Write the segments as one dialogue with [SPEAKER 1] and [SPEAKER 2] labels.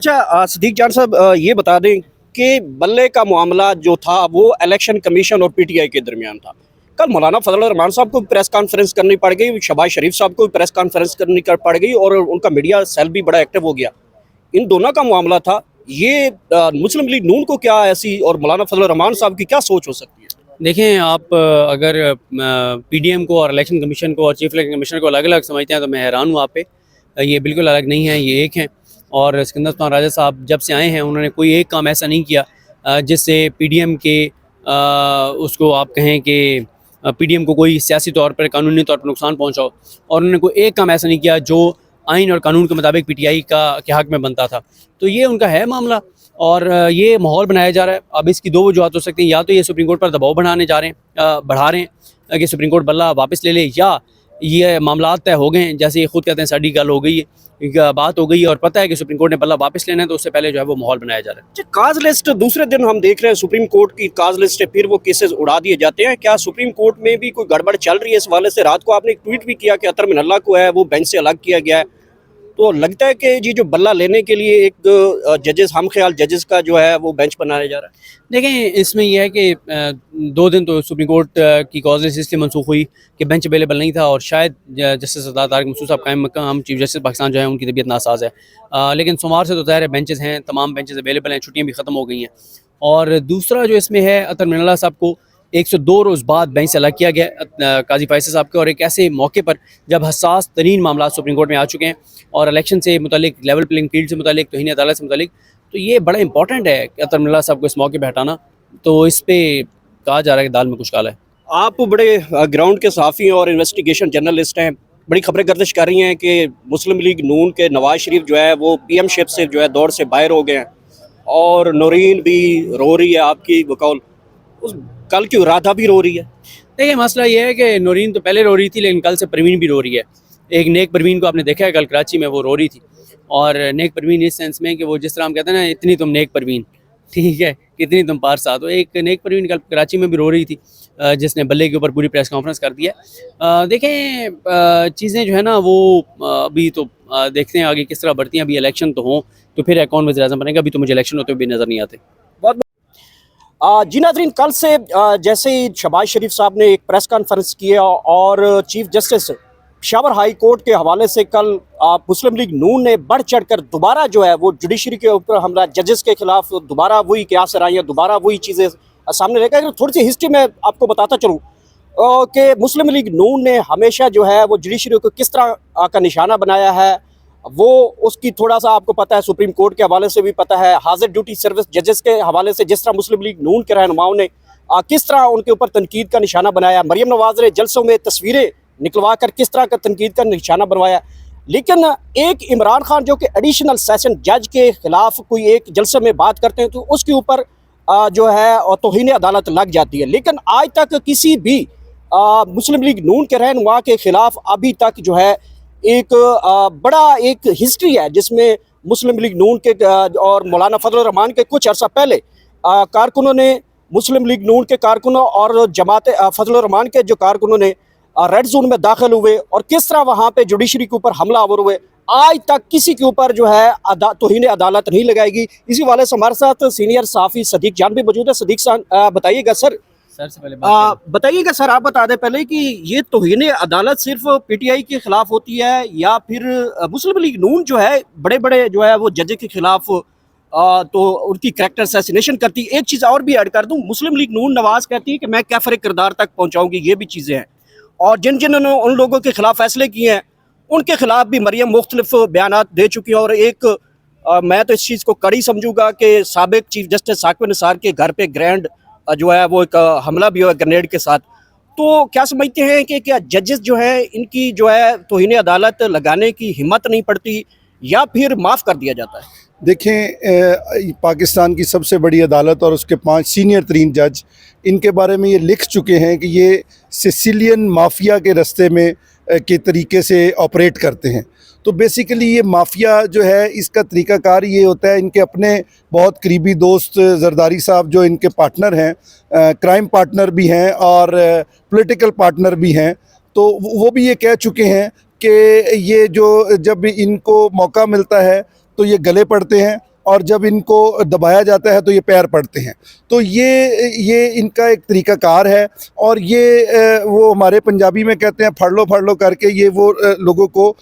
[SPEAKER 1] अच्छा सिद्दीक जान साहब ये बता दें कि बल्ले का मामला जो था वो इलेक्शन कमीशन और पीटीआई के दरमियान था। कल मौलाना फजल रहमान साहब को प्रेस कॉन्फ्रेंस करनी पड़ गई, शहबाज शरीफ साहब को प्रेस कॉन्फ्रेंस करनी पड़ गई और उनका मीडिया सेल भी बड़ा एक्टिव हो गया। इन दोनों का मामला था ये मुस्लिम लीग नून को क्या ऐसी और मौलाना फजल रहमान साहब की क्या सोच हो सकती है?
[SPEAKER 2] देखें आप अगर पीडीएम को और इलेक्शन कमीशन को और चीफ इलेक्शन कमिश्नर को अलग अलग समझते हैं तो मैं हैरान हूँ आप पे। ये बिल्कुल अलग नहीं है, ये एक हैं। और सिकंदर उस्मान राजा साहब जब से आए हैं उन्होंने कोई एक काम ऐसा नहीं किया जिससे पीडीएम के उसको आप कहें कि पीडीएम को कोई सियासी तौर पर कानूनी तौर पर नुकसान पहुँचाओ। और उन्होंने कोई एक काम ऐसा नहीं किया जो आइन और कानून के मुताबिक पीटीआई के हक़ में बनता था। तो ये उनका है मामला और ये माहौल बनाया जा रहा है। अब इसकी दो वजूहत हो सकती हैं, या तो ये सुप्रीम कोर्ट पर दबाव बढ़ाने जा रहे हैं, बढ़ा रहे हैं कि सुप्रीम कोर्ट बल्ला वापस ले ले, या ये मामला तय हो गए हैं। जैसे ये खुद कहते हैं साड़ी गल हो गई है, बात हो गई है और पता है कि सुप्रीम कोर्ट ने बल्ला वापस लेना है, तो उससे पहले जो है वो माहौल बनाया जा रहा है।
[SPEAKER 1] अच्छा, काज लिस्ट दूसरे दिन हम देख रहे हैं सुप्रीम कोर्ट की काज लिस्ट है, फिर वो केसेस उड़ा दिए जाते हैं। क्या सुप्रीम कोर्ट में भी कोई गड़बड़ चल रही है इस हवाले से? रात को आपने एक ट्वीट भी किया कि अतर मिनल्ला को है वो बेंच से अलग किया गया है। तो लगता है कि जी जो बल्ला लेने के लिए एक जजेस हम ख्याल जजेस का जो है वो बेंच बनाया जा रहा है।
[SPEAKER 2] देखें इसमें यह है कि 2 दिन तो सुप्रीम कोर्ट की कॉज लिस्ट इसलिए मनसूख हुई कि बेंच अवेलेबल नहीं था और शायद जस्टिस सरदार तारिक मसूद साहब कायम मकाम चीफ जस्टिस पाकिस्तान जो है उनकी तबीयत नासाज है। लेकिन सोमवार से तो ज़ाहिर है बेंचेस हैं, तमाम बेंचेस अवेलेबल हैं, छुट्टियाँ भी ख़त्म हो गई हैं। और दूसरा जो इसमें है अतर मिनल्ला साहब को 102 रोज़ बाद बेंच से अलग किया गया काजी फैसल साहब के, और एक ऐसे मौके पर जब हसास तरीन मामला सुप्रीम कोर्ट में आ चुके हैं और इलेक्शन से मुतालिक, लेवल प्लेइंग फील्ड से मुतालिक, तौहीन अदालत से मुतालिक, तो ये बड़ा इंपॉर्टेंट है कि अतर मिनल्ला साहब को इस मौके पर हटाना। तो इस पर कहा जा रहा है कि दाल में कुछ काला है।
[SPEAKER 1] आप बड़े ग्राउंड के सहाफ़ी और इन्वेस्टिगेशन जर्नलिस्ट हैं, बड़ी खबरें गर्दिश कर रही हैं कि मुस्लिम लीग नून के नवाज शरीफ जो है वो पीएम शिप से जो है दौड़ से बाहर हो गए हैं और नौरीन भी रो रही है आपकी बकौल, उस कल की राधा भी रो रही है।
[SPEAKER 2] देखिए मसला ये है कि नौरीन तो पहले रो रही थी, लेकिन कल से परवीन भी रो रही है। एक नेक परवीन को आपने देखा है कल कराची में, वो रो रही थी। और नेक परवीन इस सेंस में कि वो जिस तरह हम कहते हैं ना, इतनी तुम नेक परवीन, ठीक है, कितनी तुम पार साथ हो। एक नेक परवीन कल कराची में भी रो रही थी जिसने बल्ले के ऊपर पूरी प्रेस कॉन्फ्रेंस कर दिया। देखें चीज़ें जो है ना वो अभी तो देखते हैं आगे किस तरह बढ़ती हैं। अभी इलेक्शन तो हों तो फिर कौन वज़ीर-ए-आज़म बनेगा, अभी तो मुझे इलेक्शन होते हुए भी नज़र नहीं आते।
[SPEAKER 1] जी नाज़रीन, कल से जैसे ही शहबाज शरीफ साहब ने एक प्रेस कॉन्फ्रेंस किया और chief justice Peshawar high court के हवाले से कल मुस्लिम लीग नून ने बढ़ चढ़ कर दोबारा जो है वो जुडिशरी के ऊपर हमला, जजेस के खिलाफ दोबारा वही क्यास राइयाँ, दोबारा वही चीज़ें सामने लेकर। थोड़ी सी हिस्ट्री में आपको बताता चलूँ कि मुस्लिम लीग नून ने हमेशा जो है वो जुडिशरी को किस तरह का निशाना बनाया है, वो उसकी थोड़ा सा आपको पता है, सुप्रीम कोर्ट के हवाले से भी पता है, हाजिर ड्यूटी सर्विस जजेस के हवाले से जिस तरह मुस्लिम लीग नून के रहनुमाओं ने किस तरह उनके ऊपर तनकीद का निशाना बनाया, मरियम नवाज ने जलसों में तस्वीरें निकलवा कर किस तरह का तनकीद का निशाना बनवाया। लेकिन एक इमरान खान जो कि एडिशनल सेशन जज के खिलाफ कोई एक जलसे में बात करते हैं तो उसके ऊपर जो है तौहीन अदालत लग जाती है। लेकिन आज तक किसी भी मुस्लिम लीग नून के रहनुमा के खिलाफ अभी तक जो है एक बड़ा एक हिस्ट्री है जिसमें मुस्लिम लीग नून के और मौलाना फजल रहमान के कुछ अर्सा पहले कारकुनों ने, मुस्लिम लीग नून के कारकुनों और जमात फजल रहमान के जो कारकुनों ने रेड जोन में दाखिल हुए और किस तरह वहाँ पे जुडिशरी के ऊपर हमलावर हुए, आज तक किसी के ऊपर जो है तौहीन अदालत नहीं लगाएगी। इसी वाले से हमारे साथ सीनियर सहाफ़ी सदीक जान भी मौजूद है। सदीक साहब बताइएगा सर
[SPEAKER 2] से पहले
[SPEAKER 1] बताइएगा सर, आप बता दें पहले कि ये तौहीन अदालत सिर्फ पीटीआई के खिलाफ होती है या फिर मुस्लिम लीग नून जो है बड़े बड़े जो है वो जज के खिलाफ तो उनकी कैरेक्टर असैसिनेशन करती है? एक चीज़ और भी ऐड कर दूं, मुस्लिम लीग नून नवाज कहती है कि मैं कैफर किरदार तक पहुंचाऊंगी, ये भी चीज़ें हैं। और जिन जिन्होंने उन लोगों के खिलाफ फैसले किए हैं उनके खिलाफ भी मरियम मुख्तलिफ बयानात दे चुकी हैं। और एक मैं तो इस चीज़ को कड़ी समझूंगा कि साबिक चीफ जस्टिस साकिब निसार के घर पे ग्रैंड जो है वो एक हमला भी हुआ ग्रेनेड के साथ। तो क्या समझते हैं कि क्या जजेस जो है इनकी जो है तौहीन अदालत लगाने की हिम्मत नहीं पड़ती या फिर माफ़ कर दिया जाता है?
[SPEAKER 3] देखें पाकिस्तान की सबसे बड़ी अदालत और उसके 5 सीनियर तरीन जज इनके बारे में ये लिख चुके हैं कि ये सिसिलियन माफिया के रास्ते में के तरीके से ऑपरेट करते हैं। तो बेसिकली ये माफिया जो है इसका तरीक़ाकार ये होता है, इनके अपने बहुत करीबी दोस्त जरदारी साहब जो इनके पार्टनर हैं, क्राइम पार्टनर भी हैं और पॉलिटिकल पार्टनर भी हैं, तो वो भी ये कह चुके हैं कि ये जो जब इनको मौका मिलता है तो ये गले पड़ते हैं और जब इनको दबाया जाता है तो ये पैर पड़ते हैं। तो ये इनका एक तरीक़ाकार है, और ये वो हमारे पंजाबी में कहते हैं फड़ लो करके ये वो लोगों को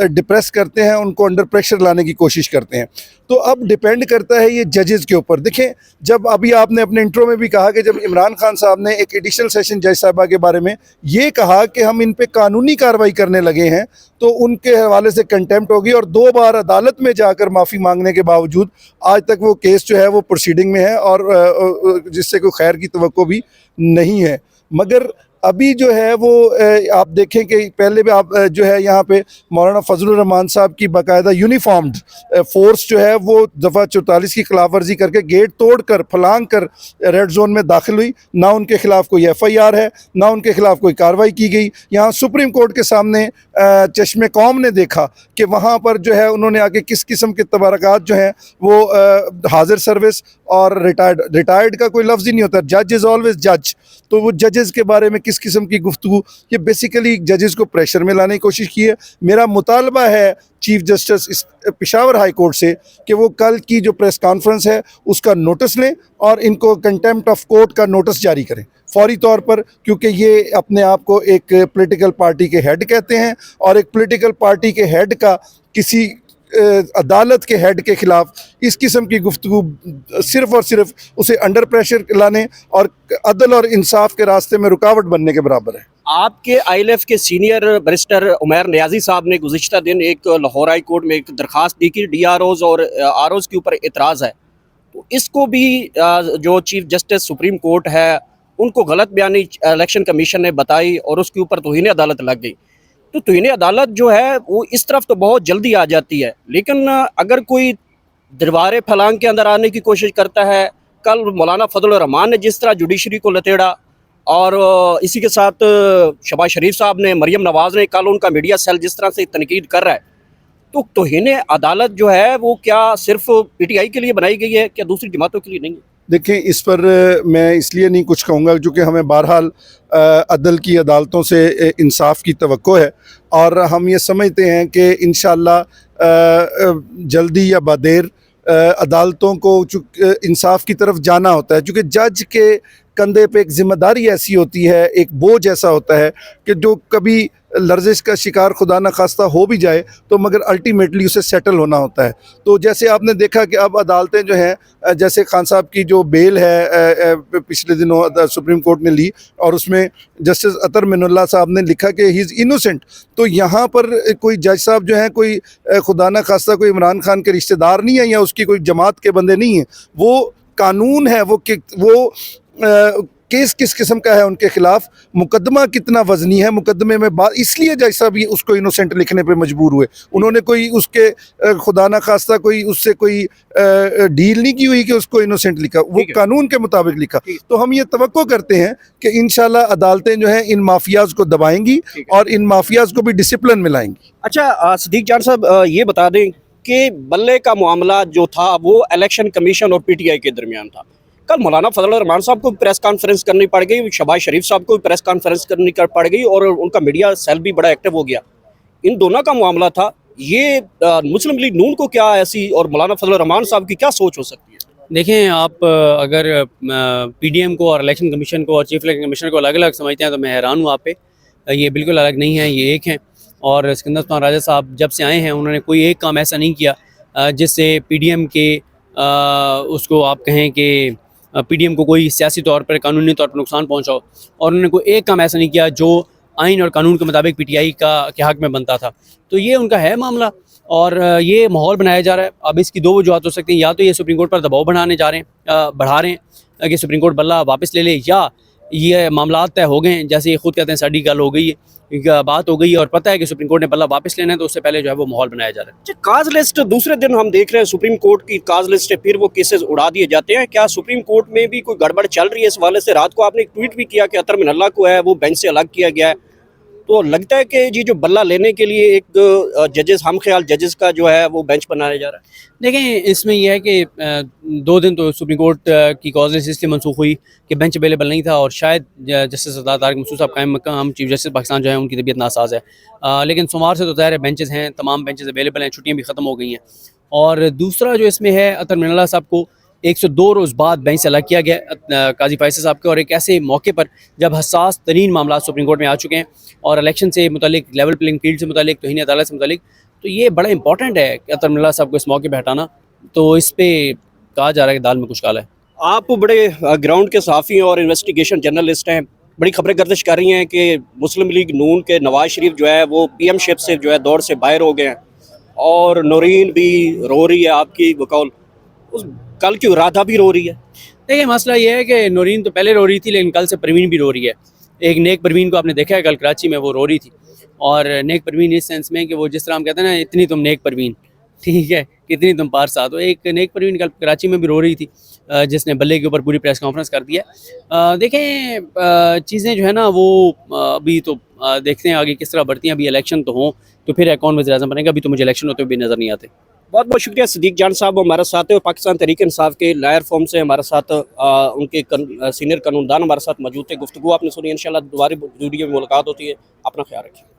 [SPEAKER 3] डिप्रेस करते हैं, उनको अंडर प्रेशर लाने की कोशिश करते हैं। तो अब डिपेंड करता है ये जजेस के ऊपर। देखें, जब अभी आपने अपने इंट्रो में भी कहा कि जब इमरान खान साहब ने एक एडिशनल सेशन जज साहिबा के बारे में ये कहा कि हम इन पे कानूनी कार्रवाई करने लगे हैं, तो उनके हवाले से कंटेम्प्ट होगी, और 2 बार अदालत में जाकर माफ़ी मांगने के बावजूद आज तक वो केस जो है वो प्रोसीडिंग में है, और जिससे कोई खैर की तवक्को भी नहीं है। मगर अभी जो है वो आप देखें कि पहले भी आप जो है यहाँ पे मौलाना फजलुर रहमान साहब की बाकायदा यूनिफॉर्म्ड फोर्स जो है वो दफ़ा 44 की खिलाफ वर्जी करके गेट तोड़कर फलांग कर रेड जोन में दाखिल हुई। ना उनके खिलाफ कोई FIR है, ना उनके खिलाफ कोई कार्रवाई की गई। यहाँ सुप्रीम कोर्ट के सामने चश्मे कौम ने देखा कि वहाँ पर जो है उन्होंने आके किस किस्म के तबारकात जो हैं वो हाजिर सर्विस और रिटायर्ड का कोई लफ्ज़ ही नहीं होता, जज इज़ ऑलवेज जज। तो वो जजेस के बारे में किस किस्म की गुफ्तगू, ये बेसिकली जजेस को प्रेशर में लाने की कोशिश की है। मेरा मुतालबा है चीफ जस्टिस इस पेशावर हाई कोर्ट से कि वो कल की जो प्रेस कॉन्फ्रेंस है उसका नोटिस लें और इनको कंटेम्प्ट ऑफ कोर्ट का नोटिस जारी करें फौरी तौर पर, क्योंकि ये अपने आप को एक पॉलिटिकल पार्टी के हेड कहते हैं, और एक पॉलिटिकल पार्टी के हेड का किसी अदालत के हेड के ख़िलाफ़ इस किस्म की गुफ्तगू सिर्फ़ और सिर्फ उसे अंडर प्रेशर लाने और अदल और इंसाफ के रास्ते में रुकावट बनने के बराबर है।
[SPEAKER 1] आपके ILF के सीनियर बैरिस्टर उमैर नियाज़ी साहब ने गुज़िश्ता दिन एक लाहौर हाई कोर्ट में एक दरख्वास्त दी कि DROs और ROs के ऊपर एतराज़ है, तो इसको भी जो चीफ जस्टिस सुप्रीम कोर्ट है उनको गलत बयानी इलेक्शन कमीशन ने बताई और उसके ऊपर तौहीन अदालत लग गई। तो तौहीन अदालत जो है वो इस तरफ तो बहुत जल्दी आ जाती है, लेकिन अगर कोई दरबार फलांग के अंदर आने की कोशिश करता है, कल मौलाना फजल रहमान ने जिस तरह जुडिशरी को लतेड़ा, और इसी के साथ शहबाज शरीफ साहब ने, मरियम नवाज़ ने, कल उनका मीडिया सेल जिस तरह से तनकीद कर रहा है, तो तौहीन अदालत जो है वो क्या सिर्फ PTI के लिए बनाई गई है, क्या दूसरी जमातों के लिए नहीं है?
[SPEAKER 3] देखें, इस पर मैं इसलिए नहीं कुछ कहूँगा क्योंकि हमें बहरहाल अदल की अदालतों से इंसाफ की तवक्को है, और हम ये समझते हैं कि इंशाअल्लाह जल्दी या बदेर अदालतों को इंसाफ की तरफ जाना होता है, क्योंकि जज के कंधे पे एक ज़िम्मेदारी ऐसी होती है, एक बोझ ऐसा होता है कि जो कभी लर्जिश का शिकार खुदा न खास्ता हो भी जाए तो मगर अल्टीमेटली उसे सेटल होना होता है। तो जैसे आपने देखा कि अब अदालतें जो हैं, जैसे खान साहब की जो बेल है पिछले दिनों सुप्रीम कोर्ट ने ली, और उसमें जस्टिस अतर मिनुल्लाह साहब ने लिखा कि ही इज़ इनोसेंट। तो यहाँ पर कोई जज साहब जो हैं कोई खुदा न खास्ता कोई इमरान खान के रिश्तेदार नहीं है या उसकी कोई जमात के बंदे नहीं हैं, वो कानून है, वो केस किस किस्म का है उनके खिलाफ, मुकदमा कितना वजनी है, मुकदमे में बात, इसलिए जज साहब ये उसको इनोसेंट लिखने पे मजबूर हुए। उन्होंने कोई उसके खुदा ना खास्ता कोई उससे कोई डील नहीं की हुई कि उसको इनोसेंट लिखा, वो कानून के मुताबिक लिखा। तो हम ये तवक्को करते हैं कि इंशाल्लाह अदालतें जो हैं इन माफियाज को दबाएंगी और इन माफियाज को भी डिसिप्लिन में लाएंगी।
[SPEAKER 1] अच्छा सिद्दीक जान साहब, ये बता दें कि बल्ले का मामला जो था वो इलेक्शन कमीशन और PTI के दरमियान था। कल मौलाना फजल रहमान साहब को प्रेस कॉन्फ्रेंस करनी पड़ गई, शहबाज शरीफ साहब को प्रेस कॉन्फ्रेंस करनी पड़ गई, और उनका मीडिया सेल भी बड़ा एक्टिव हो गया। इन दोनों का मामला था ये, मुस्लिम लीग नून को क्या ऐसी और मौलाना फजल रहमान साहब की क्या सोच हो सकती है?
[SPEAKER 2] देखें, आप अगर PDM को और इलेक्शन कमीशन को और चीफ इलेक्शन कमिश्नर को अलग अलग समझते हैं तो मैं हैरान हूँ आप पे। ये बिल्कुल अलग नहीं है, ये एक हैं। और सिकंदर उस्मान राजा साहब जब से आए हैं उन्होंने कोई एक काम ऐसा नहीं किया जिससे PDM के उसको आप कहें कि PDM को कोई सियासी तौर पर, कानूनी तौर पर नुकसान पहुँचाओ, और उन्होंने कोई एक काम ऐसा नहीं किया जो आइन और कानून के मुताबिक PTI के हक़ में बनता था। तो ये उनका है मामला, और ये माहौल बनाया जा रहा है। अब इसकी 2 वजूहत हो सकती हैं, या तो ये सुप्रीम कोर्ट पर दबाव बढ़ा रहे हैं कि सुप्रीम कोर्ट बल्ला वापस ले ले, या ये मामला तय हो गए हैं, जैसे ये खुद कहते हैं साड़ी गल हो गई है, बात हो गई है और पता है कि सुप्रीम कोर्ट ने बल्ला वापस लेना है, तो उससे पहले जो है वो माहौल बनाया जा रहा है।
[SPEAKER 1] काज लिस्ट दूसरे दिन हम देख रहे हैं, सुप्रीम कोर्ट की काज लिस्ट है, फिर वो केसेस उड़ा दिए जाते हैं। क्या सुप्रीम कोर्ट में भी कोई गड़बड़ चल रही है इस हवाले से? रात को आपने एक ट्वीट भी किया कि अतर मिनल्ला को है वो बेंच से अलग किया गया है, तो लगता है कि जी जो बल्ला लेने के लिए एक जजेस, हम ख्याल जजेस का जो है वो बेंच बनाया जा रहा है।
[SPEAKER 2] देखें, इसमें यह है कि 2 दिन तो सुप्रीम कोर्ट की कॉज लिस्ट इसलिए मनसूख हुई कि बेंच अवेलेबल नहीं था, और शायद जस्टिस तारिक मसूद साहब कायम मकाम चीफ जस्टिस पाकिस्तान जो है उनकी तबीयत नासाज है। लेकिन सोमवार से तो ज़ाहिर है बेंचेस हैं, तमाम बेंचेस अवेलेबल हैं, छुट्टियाँ भी ख़त्म हो गई हैं। और दूसरा जो इसमें है, अतर मिनल्ला साहब को 102 रोज़ बाद बेंच से अलग किया गया काजी फैसल साहब के, और एक ऐसे मौके पर जब हसास तरीन मामला सुप्रीम कोर्ट में आ चुके हैं और इलेक्शन से मुतालिक, लेवल प्लेइंग फील्ड से मुतालिक, तौहीन अदालत से मुतालिक, तो ये बड़ा इंपॉर्टेंट है कि अतर मिनल्ला साहब को इस मौके पर हटाना। तो इस पर कहा जा रहा है कि दाल में कुछ काला है।
[SPEAKER 1] आप बड़े ग्राउंड के सहाफ़ी और इन्वेस्टिगेशन जर्नलिस्ट हैं, बड़ी खबरें गर्दिश कर रही हैं कि मुस्लिम लीग नून के नवाज शरीफ जो है वो पीएम शिप से जो है दौड़ से बाहर हो गए हैं, और नौरीन भी रो रही है आपकी बकौल, उस कल की राधा भी रो रही है।
[SPEAKER 2] देखिए, मसला ये है कि नौरीन तो पहले रो रही थी, लेकिन कल से परवीन भी रो रही है। एक नेक परवीन को आपने देखा है कल कराची में, वो रो रही थी। और नेक परवीन इस सेंस में कि वो जिस तरह हम कहते हैं ना, इतनी तुम नेक परवीन, ठीक है, कितनी तुम पार साथ हो। एक नेक परवीन कल कराची में भी रो रही थी, जिसने बल्ले के ऊपर पूरी प्रेस कॉन्फ्रेंस कर दिया। देखें, चीज़ें जो है ना वो अभी तो देखते हैं आगे किस तरह बढ़ती हैं। अभी इलेक्शन तो हों तो फिर कौन वज़ीर आज़म बनेगा, अभी तो मुझे इलेक्शन होते हुए भी नज़र नहीं आते।
[SPEAKER 1] बहुत बहुत शुक्रिया सिद्दीक जान साहब, हमारे साथ है पाकिस्तान तहरीक इंसाफ के लायर फॉर्म से हमारे साथ उनके सीनियर कानूनदान हमारे साथ मौजूद थे। गुफ्तगू आपने सुनी, इंशाल्लाह दोबारा वीडियो में मुलाकात होती है। अपना ख्याल रखिए।